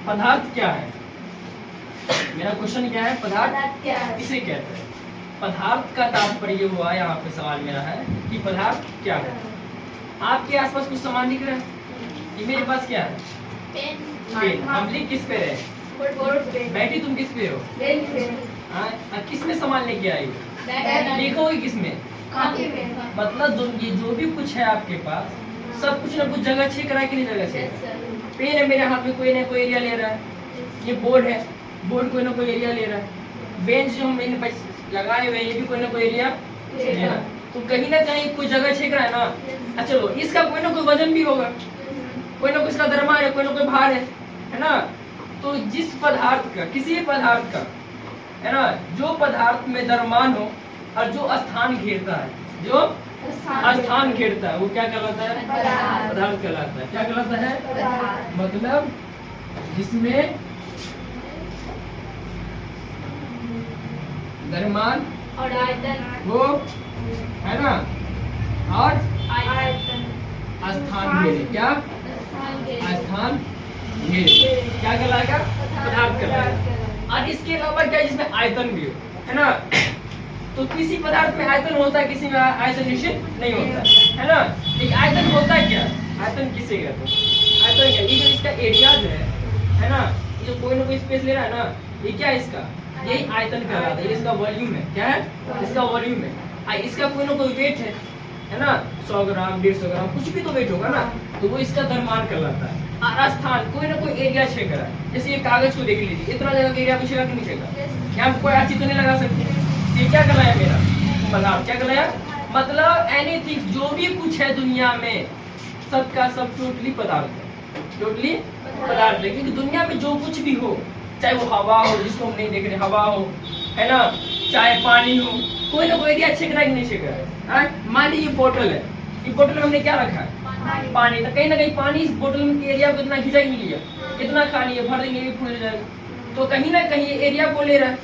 पदार्थ क्या है? मेरा क्वेश्चन क्या है? पदार्थ क्या है? किसे कहते हैं? पदार्थ का तात्पर्य हुआ, यहाँ पे सवाल मेरा है कि पदार्थ क्या है। आपके आसपास कुछ सामान दिख रहा है? ये मेरे पास क्या है? पेन। हम लिख किस पे रहे? बैठी तुम किस पे हो? हाँ, किस में सामान लेके आई हो? लिखोगे किस में? मतलब ये जो भी कुछ है आपके पास सब कुछ ना कुछ जगह छेक रहा है कि नहीं जगह छेक? पेन है मेरे हाथ में, कोई ना कोई एरिया ले रहा है। ये बोर्ड है, बोर्ड कोई ना कोई एरिया ले रहा है। बेंच जो हम लगाए हुए ये भी कोई ना कोई एरिया ले रहा है। तो कहीं ना कहीं कोई जगह छेक रहा है ना। चलो इसका कोई ना कोई वजन भी होगा, कोई ना कोई इसका द्रव्यमान है, कोई ना कोई भार है ना। तो जिस पदार्थ का, किसी पदार्थ का, है ना, जो पदार्थ में द्रव्यमान हो और जो स्थान घेरता है, जो स्थान घेरता है वो क्या कहलाता है? पदार्थ कहलाता है। क्या कहलाता है? मतलब जिसमें द्रव्यमान और आयतन वो है ना, और आयतन स्थान घेरे। क्या? स्थान घेरे क्या कहलाएगा? पदार्थ कहलाएगा। और इसके अलावा क्या, जिसमें आयतन भी हो, है ना। तो किसी पदार्थ में आयतन होता है, किसी में आयतन निश्चित नहीं होता है ना। एक आयतन होता है क्या? आयतन किसे कहते हैं? आयतन क्या, ये जो इसका एरिया जो है ना, ये जो कोई ना कोई स्पेस ले रहा है ना, ये क्या है इसका? यही आयतन कहलाता है। इसका वॉल्यूम है। क्या है? इसका वॉल्यूम है। इसका कोई ना कोई वेट है ना, 100 ग्राम 150 ग्राम कुछ भी तो वेट होगा ना, तो वो इसका द्रव्यमान कहलाता है। और स्थान कोई ना कोई एरिया छेक रहा है। जैसे ये कागज को देख लीजिए, इतना जगह का एरिया पूछेगा कि नहीं छेगा? यहाँ कोई अच्छी तो नहीं लगा सकते। ये क्या कहलाया मेरा? पदार्थ। क्या कहलाया? मतलब एनीथिंग, जो भी कुछ है दुनिया में सबका सब टोटली पदार्थ है। टोटली पदार्थ है, क्योंकि दुनिया में जो कुछ भी हो, चाहे वो हवा हो जिसको हम नहीं देख रहे, हवा हो, है ना, चाहे पानी हो, कोई ना कोई एरिया छेक रहा है कि नहीं छेक रहा है। मान लीजिए बोतल है, ये बोतल में हमने क्या रखा है? पानी। तो कहीं ना कहीं पानी इस बोतल में एरिया को इतना खिंचा ही नहीं लिया, इतना खा लिया, भर देंगे भी फूल जाएगा। तो कहीं ना कहीं एरिया को ले रहा है।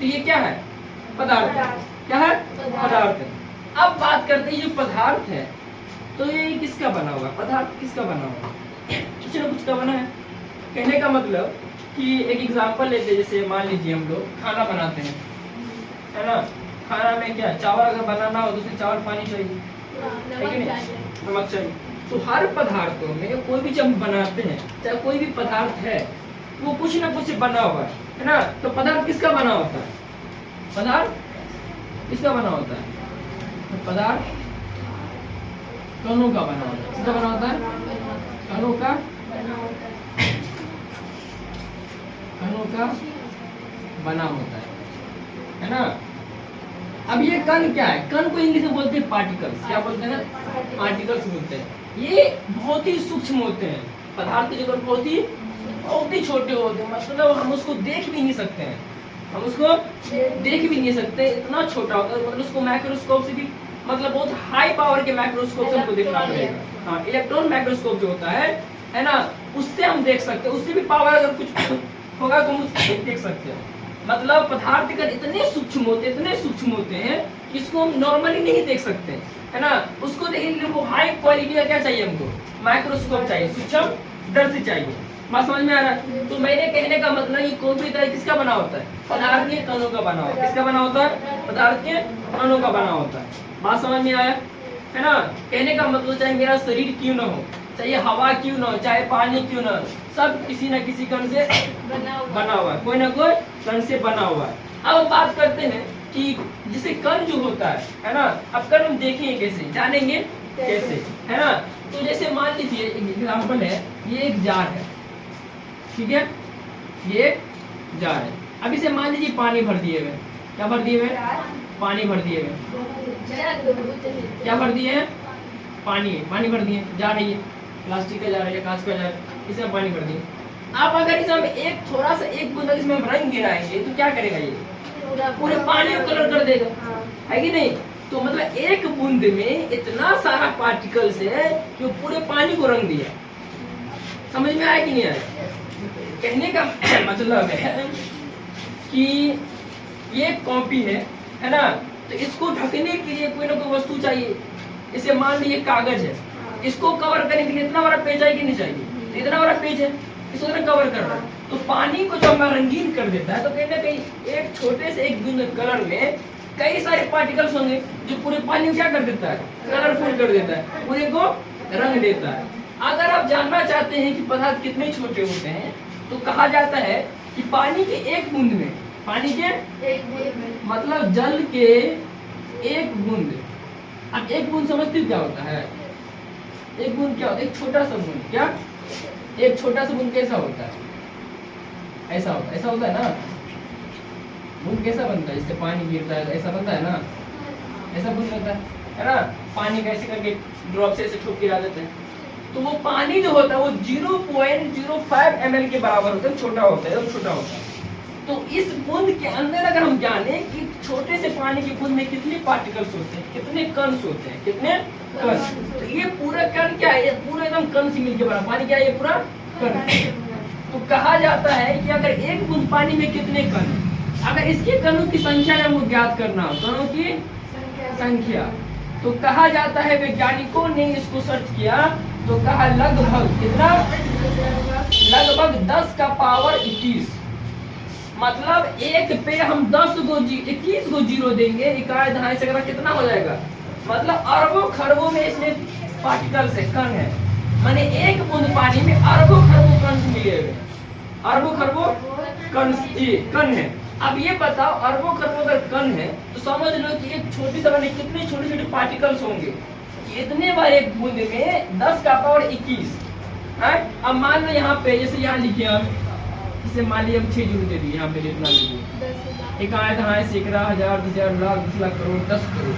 तो ये क्या है? पदार्थ। क्या है? पदार्थ है। अब बात करते हैं, ये पदार्थ है तो ये किसका बना हुआ? पदार्थ किसका बना हुआ? कुछ ना कुछ का बना है। कहने का मतलब कि एक एग्जांपल लेते हैं, जैसे मान लीजिए हम लोग खाना बनाते हैं, है ना। खाना में क्या, चावल अगर बनाना हो तो उसमें चावल पानी चाहिए, नमक चाहिए। तो हर पदार्थों में कोई भी जब हम बनाते हैं, चाहे कोई भी पदार्थ है, वो कुछ ना कुछ बना हुआ है ना। तो पदार्थ किसका बना होता है? पदार्थ किसका बना होता है? तो पदार्थ कणों का बना होता है। किसका बना होता है? कणों का, कणों का बना होता है ना। अब ये कण क्या है? कण को इंग्लिश में बोलते हैं पार्टिकल्स। क्या बोलते हैं? पार्टिकल्स बोलते हैं। ये बहुत ही सूक्ष्म होते हैं। पदार्थ जो बहुत ही छोटे होते हैं, मतलब हम उसको देख भी नहीं सकते हैं, हम उसको देख भी नहीं सकते, इतना छोटा होता है। मतलब उसको माइक्रोस्कोप से भी, मतलब बहुत हाई पावर के माइक्रोस्कोप से हमको देखना पड़ेगा। हाँ, इलेक्ट्रॉन माइक्रोस्कोप जो होता है ना, उससे हम देख सकते हैं। उससे भी पावर अगर कुछ होगा तो हम उसको देख सकते हैं। मतलब पदार्थ कण इतने सूक्ष्म होते हैं कि इसको हम नॉर्मली नहीं देख सकते, है ना। उसको देखने के लिए वो हाई क्वालिटी का क्या चाहिए हमको? माइक्रोस्कोप चाहिए, सूक्ष्म दर्शी चाहिए। बात समझ में आ रहा है? तो मैंने कहने का मतलब ये कंप्यूटर किसका बना होता है? पदार्थ के कणों का बना होता है। किसका बना होता है? पदार्थ के कणों का बना होता है। बात समझ में आया, है ना। कहने का मतलब चाहे मेरा शरीर क्यों ना हो, चाहे हवा क्यों ना हो, चाहे पानी क्यों ना हो, सब किसी न किसी कण से बना हुआ है, कोई ना कोई कण से बना हुआ है। अब बात करते हैं कि जैसे कण जो होता है ना, अब कण हम देखेंगे कैसे, जानेंगे कैसे, है ना। तो जैसे मान लीजिए एग्जाम्पल है, ये एक जार है, ठीक है, ये एक जार है। अब इसे मान लीजिए पानी भर दिए हुए। क्या भर दिए हुए? पानी भर दिए हुए। क्या भर दिए हैं? पानी भर दिए। जार है, ये प्लास्टिक का जार है या कांच का जार, इसमें पानी भर दिए। अब अगर इसमें एक थोड़ा सा एक बूंद इसमें हम रंग गिराएंगे तो क्या करेगा? ये पूरे पानी को कलर कर देगा, है कि नहीं। तो मतलब एक बूंद में इतना सारा पार्टिकल्स है जो पूरे पानी को रंग दिया। समझ में आया कि नहीं आया? कहने का मतलब है कि ये कॉपी है ना, तो इसको ढकने के लिए कोई ना कोई वस्तु चाहिए। इसे मान लीजिए कागज है, इसको कवर करने के लिए इतना बड़ा पेज चाहिए कि नहीं चाहिए? इतना बड़ा पेज है, इसको ना कवर कर रहा है। तो पानी को जब रंगीन कर देता है तो कहीं ना कहीं एक छोटे से एक बूंद कलर में कई सारे पार्टिकल्स होंगे जो पूरे पानी को क्या कर देता है, कलरफुल कर देता है, पूरे को रंग देता है। अगर आप जानना चाहते हैं कि पदार्थ कितने छोटे होते हैं तो कहा जाता है कि पानी के एक बूंद में, पानी के मतलब जल के एक बूंद, अब एक बूंद समझते हो क्या होता है? एक बूंद क्या होता है? एक छोटा सा बूंद, क्या एक छोटा सा बूंद कैसा होता है? ऐसा होता है, ऐसा होता है ना। बूंद कैसा बनता है? इससे पानी गिरता है, ऐसा बनता है ना, ऐसा बूंद बनता है ना। पानी कैसे करके ड्रॉप से ऐसे ठोक गिरा देते हैं। तो वो पानी जो होता है वो 0.05 ml के बराबर होता है, छोटा होता है, एकदम छोटा होता है। तो इस बूंद के अंदर अगर हम जाने कि छोटे से पानी की बूंद में कितने पार्टिकल्स होते हैं, कितने कण होते हैं, कितने कण, तो ये पूरा कण क्या है? ये पूरा एकदम कण से मिलके बना पानी क्या है? ये पूरा कण। तो कहा जाता है कि अगर एक बूंद पानी में कितने कण, अगर इसके कणों की संख्या हमको ज्ञात करना हो, कणों की संख्या, तो कहा जाता है वैज्ञानिकों ने इसको सर्च किया तो कहा लगभग कितना, लगभग 10 का पावर 21, मतलब एक पे हम 21 गो जीरो देंगे, इकाई दहाई से अगर कितना हो जाएगा, मतलब अरबों खरबों में इसमें पार्टिकल्स है, कण है। माने एक बूंद पानी में अरबों खरबों कण मिले हुए, अरबों खरबों कण है। अब ये बताओ अरबों खरबों अगर कण है तो समझ लो कि एक छोटी सा कितने छोटे छोटे पार्टिकल्स होंगे। इतने बार एक बूंद में 10 का पावर 21 है। अब मान लो यहाँ पे जैसे यहाँ लिखे हम, जैसे मान लिया हम 6 जीरो दे दिए, यहाँ पे इतना लिखिए, इकाई दहाई सैकड़ा हजार 10,000 लाख 10 लाख करोड़ 10 करोड़।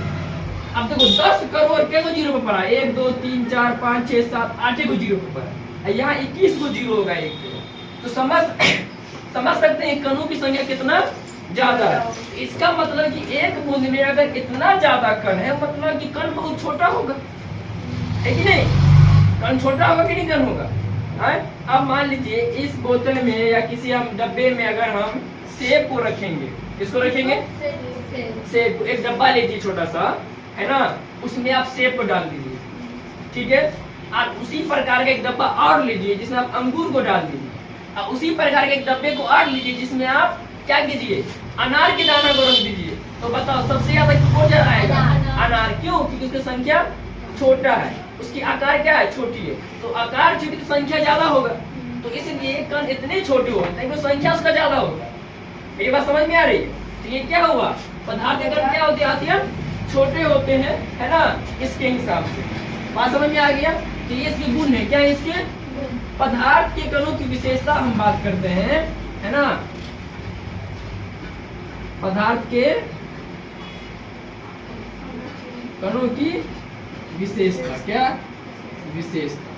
अब देखो 10 करोड़ के जीरो पे पड़ा, 1 2 3 4 5 6 7 8 को जीरो पे पड़ा, यहाँ 21 को जीरो होगा एक तो समझ सकते हैं कणों की संख्या कितना ज्यादा है। इसका मतलब कि एक बूंद में अगर इतना ज्यादा कण है मतलब कि कण बहुत छोटा होगा, है कि नहीं? कण छोटा होगा कि नहीं कण होगा है? अब मान लीजिए इस बोतल में या किसी हम डब्बे में अगर हम सेब को रखेंगे, किसको रखेंगे? सेब को। एक डब्बा लीजिए छोटा सा, है ना, उसमें आप सेब को डाल दीजिए, ठीक है। आप उसी प्रकार का एक डब्बा और लीजिए जिसमें आप अंगूर को डाल दीजिए, अब उसी प्रकार के एक डब्बे को और लीजिए जिसमें आप क्या कीजिए, अनार के दाना को रख दीजिए। तो बताओ सबसे ज्यादा कौन ज्यादा आएगा? अनार। क्यों? क्योंकि उसकी संख्या छोटा है, उसकी आकार क्या है? छोटी है। तो आकार छोटी तो संख्या ज्यादा होगा, तो इसलिए कण इतने छोटे होते हैं कि संख्या उसका ज्यादा होगा। मेरी बात समझ में आ रही है? तो ये क्या हुआ, पदार्थ के कण क्या होते हैं? छोटे होते हैं, है ना, इसके हिसाब से। बात समझ में आ गया? तो ये इसके गुण है, क्या है इसके? पदार्थ के कणों की विशेषता हम बात करते हैं, है ना, पदार्थ के कणों की विशेषता, क्या विशेषता।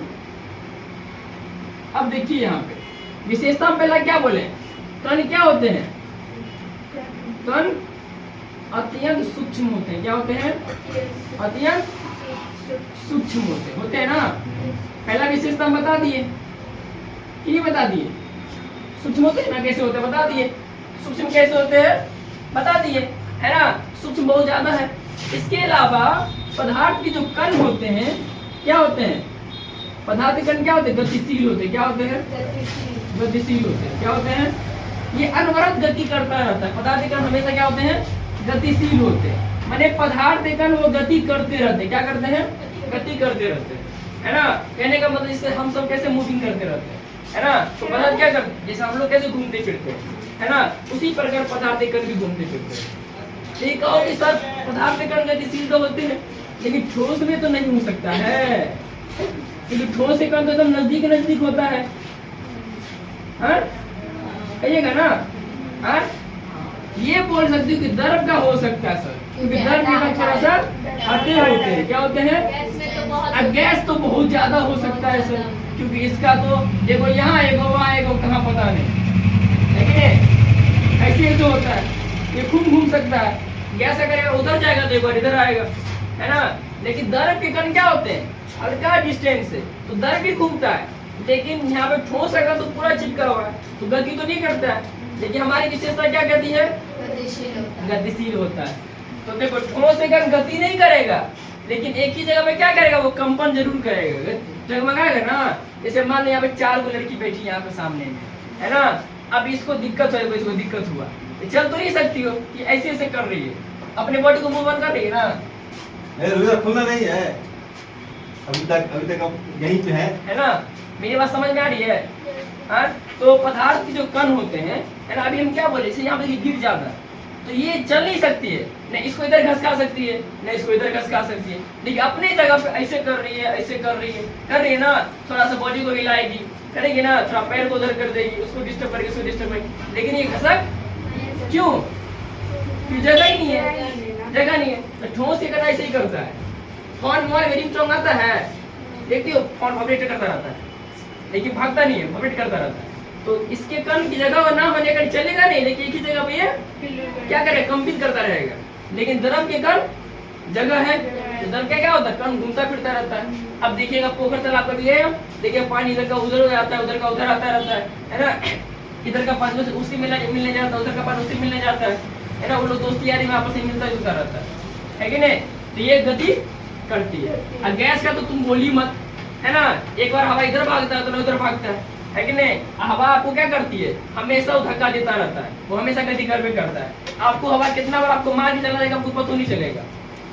अब देखिए यहाँ पे विशेषता में पहला क्या बोले, कण क्या होते हैं? कण अत्यंत सूक्ष्म होते हैं। क्या होते हैं? अत्यंत सूक्ष्म होते हैं ना। पहला विशेषता हम बता दिए, ये बता दिए सूक्ष्म होते हैं ना, कैसे होते हैं बता दिए, सूक्ष्म कैसे होते हैं बता दिए, है ना, सूक्ष्म बहुत ज्यादा है। इसके अलावा पदार्थ के जो कण होते हैं क्या होते हैं? पदार्थ के कण क्या होते हैं? गतिशील होते हैं। क्या होते हैं? गतिशील होते हैं। क्या होते हैं? ये अनवरत गति करता रहता है। पदार्थ के कण हमेशा क्या होते हैं? गतिशील होते हैं। माने पदार्थ के कण वो गति करते रहते हैं। क्या करते हैं? गति करते रहते हैं, है ना। कहने का मतलब इससे हम सब कैसे मूविंग करते रहते हैं, है ना। तो पदार्थ क्या करते हैं? जैसे हम लोग कैसे घूमते फिरते हैं, है ना, उसी प्रकार पदार्थ के कण भी घूमते फिरते हैं। ठीक है, और सर पदार्थ के कण गतिशील तो होते हैं लेकिन ठोस में तो नहीं हो सकता है, क्योंकि ठोस के कण तो एकदम नजदीक नजदीक होता है, कहिएगा ना। हाँ, ये बोल सकते हो कि द्रव का हो सकता है सर, क्योंकि द्रव के कण थोड़ा सा हटे होते हैं। क्या होते हैं? गैस तो बहुत ज्यादा हो सकता है सर, क्योंकि इसका तो एगो यहाँ एगो वहाँ एगो कहाँ पता नहीं, लेकिन ऐसे तो होता है, ये खूब घूम सकता है। गैस अगर उधर जाएगा तो एक बार इधर आएगा, है ना। लेकिन द्रव के कण क्या होते हैं? हल्का डिस्टेंस से, तो द्रव भी घूमता है, लेकिन यहाँ पे ठोस अगर तो पूरा चिपका हुआ है तो गति तो नहीं करता है। लेकिन हमारी विशेषता क्या कहती है? गतिशील होता है। तो देखो ठोस कण गति नहीं करेगा लेकिन एक ही जगह पे क्या करेगा, वो कंपन जरूर करेगा, जगमगाएगा ना। जैसे मान लो यहाँ पे 4 गो लड़की बैठी है यहाँ पे सामने में, है ना। अब इसको दिक्कत हो, इसको दिक्कत हुआ, ये चल तो नहीं सकती हो, कि ऐसे ऐसे कर रही है, अपने बॉडी को मूव ऑन कर रही है ना। रोजा खुलना नहीं है अभी तक अब यहीं पे है ना। मेरी बात समझ में आ रही है? हाँ, तो पदार्थ के जो कण होते हैं, है ना, अभी हम क्या बोले, जैसे यहाँ पे गिर जाता है तो ये चल नहीं सकती है, न इसको इधर घसका सकती है, न इसको इधर घसका सकती है, लेकिन अपनी जगह पे ऐसे कर रही है, ऐसे कर रही है ना। थोड़ा सा बॉडी को हिलाएगी, करेगी ना, थोड़ा पैर को उधर कर देगी, उसको डिस्टर्ब करेगी, उसको डिस्टर्ब करेगी, लेकिन ये घसक क्यों? क्यों? जगह ही नहीं है, जगह नहीं है। तो ठोस के करना ऐसे ही करता है। फोन मोबाइल वेरिंग स्ट्रॉन्ग आता है, देखती हो, फोन वाइब्रेट करता रहता है, लेकिन भागता नहीं है, वाइब्रेट करता रहता है। तो इसके कण की जगह ना होने का चलेगा नहीं, लेकिन एक ही जगह पे ये क्या करेगा, कंपित करता रहेगा। लेकिन द्रव के कण जगह है, तो द्रव क्या होता है, कण घूमता फिरता रहता है। अब देखिएगा पोखर तालाब कभी है, देखिए पानी इधर का उधर हो जाता है, उधर का उधर आता रहता है ना। इधर का पानी उससे मिलने जाता है, उधर का पानी उससे मिलने जाता है ना। वो लोग दोस्ती यारी में आपस में मिलता जुलता रहता है कि नहीं। तो ये गति करती है। और गैस का तो तुम बोली मत, है ना। एक बार हवा इधर भागता है तो उधर भागता है कि नहीं। हवा आपको क्या करती है, हमेशा वो धक्का देता रहता है, वो हमेशा गति करवे करता है। आपको हवा कितना बार आपको मार के चला जाएगा, आपको पता नहीं चलेगा,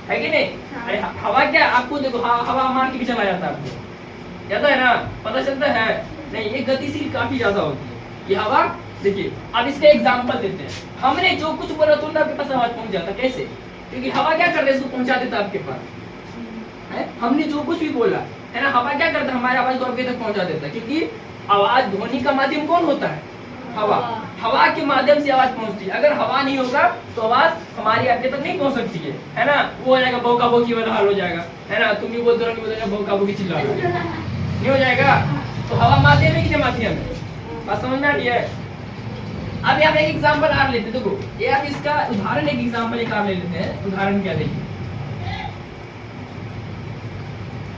है कि नहीं। अरे हवा क्या, आपको देखो हवा मार के भी चला जाता है, आपको ज्यादा है ना, पता चलता है नहीं। ये गतिशील काफी ज्यादा होती है ये हवा। देखिए अब इसका एग्जाम्पल देते हैं। हमने जो कुछ बोला तुरंत आपके पास आवाज पहुंच जाता, कैसे? क्योंकि हवा क्या करता है, इसको पहुंचा देता आपके पास है। हमने जो कुछ भी बोला, है ना, हवा क्या करता है, हमारे आवाज को आपके तक पहुंचा देता है। क्योंकि आवाज, ध्वनि का माध्यम कौन होता है, हवा। हवा के माध्यम से आवाज पहुंचती है। अगर हवा नहीं होगा तो आवाज हमारी आपके तक नहीं पहुंच सकती है ना। वो हो जाएगा भौका भौकी वाला हाल हो जाएगा, है ना। तुम भी बोलते रहो भौका भौकी चिल्ला नहीं हो जाएगा। तो हवा माध्यम है कि माध्यम है, बात समझ में आ रही है। अब यहाँ एक एग्जाम्पल आप लेते हैं, देखो ये आप इसका उदाहरण, एक एग्जाम्पल एक आप ले लेते हैं। उदाहरण क्या देखिए,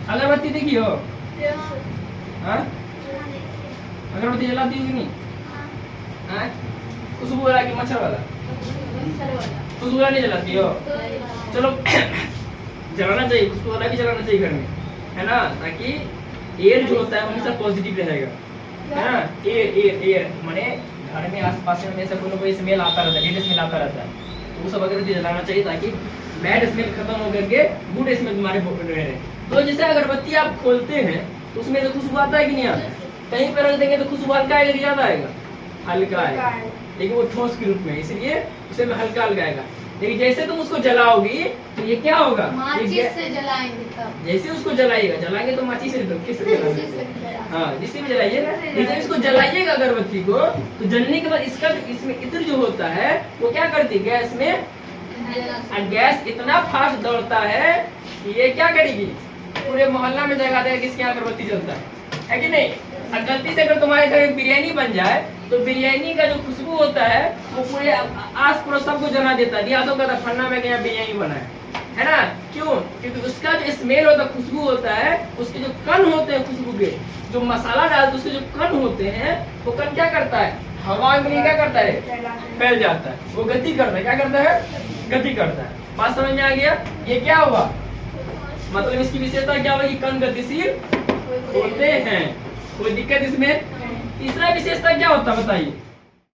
अगरबत्ती देखी हो, अगरबत्ती जलाती हो कि नहीं? खुशबू वाला कि मच्छर वाला? खुशबू वाला नहीं जलाती हो? चलो जलाना चाहिए, खुशबू वाला भी जलाना चाहिए घर में, है ना, ताकि एयर जो होता है हमेशा पॉजिटिव रहेगा, है ना। एयर माने घर में आसपास में हमेशा कोई स्मेल आता रहता है, डेड स्मेल आता रहता है, तो वो सब अगरबत्ती जलाना चाहिए ताकि बैड स्मेल खत्म हो करके गुड स्मेल तुम्हारे रहे। तो जैसे अगरबत्ती आप खोलते हैं तो उसमें जो खुशबू आता है कि नहीं आता, कहीं पर रख देंगे तो खुशबू हल्का आएगा कि ज्यादा आएगा, हल्का आएगा, लेकिन वो ठोस के रूप में, इसलिए उसे में हल्का हल्का आएगा। लेकिन जैसे तुम उसको जलाओगी तो ये क्या होगा, माचिस से जलाएंगे तब। जैसे उसको जलाइएगा, जलाएंगे तो माचिस से, किससे जलाएंगे, हाँ जिससे भी जलाइए। लेकिन इसको जलाइएगा अगरबत्ती को, तो जलने के बाद इसका इसमें इत्र जो होता है वो क्या करती है, गैस में, गैस इतना फास्ट दौड़ता है कि ये क्या करेगी, पूरे मोहल्ला में जगा देगा किसके यहाँ अगरबत्ती जलता है कि नहीं। और गलती से अगर तुम्हारे घर में बिरयानी बन जाए तो बिरयानी का जो खुशबू होता है वो पूरे आस पड़ोस सबको जला देता है, यादों का फन्ना में गया बिरयानी बना है ना। क्यों? क्योंकि उसका जो स्मेल होता है, खुशबू होता है, उसके जो कण होते हैं खुशबू के, जो मसाला डालते उसके जो कण होते हैं, वो कण क्या करता है, हवा में क्या करता है, फैल जाता है, वो गति करता है, क्या करता है, गति करता है। बात समझ में आ गया। ये क्या हुआ, मतलब इसकी विशेषता क्या होगी, कण गतिशील होते हैं, कोई दिक्कत इसमें। तीसरा विशेषता क्या होता है बताइए,